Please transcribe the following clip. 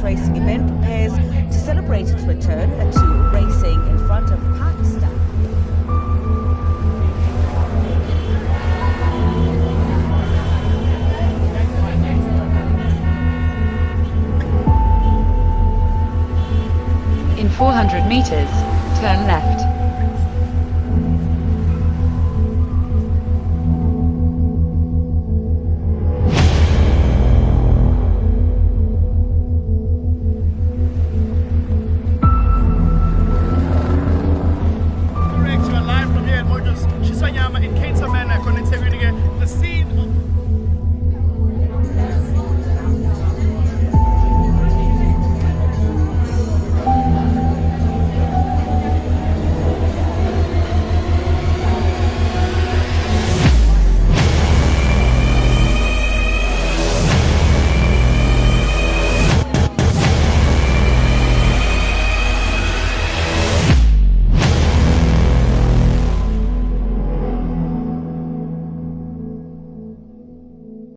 racing event prepares to celebrate its return to racing in front of Pakistan. In 400 meters, turn left.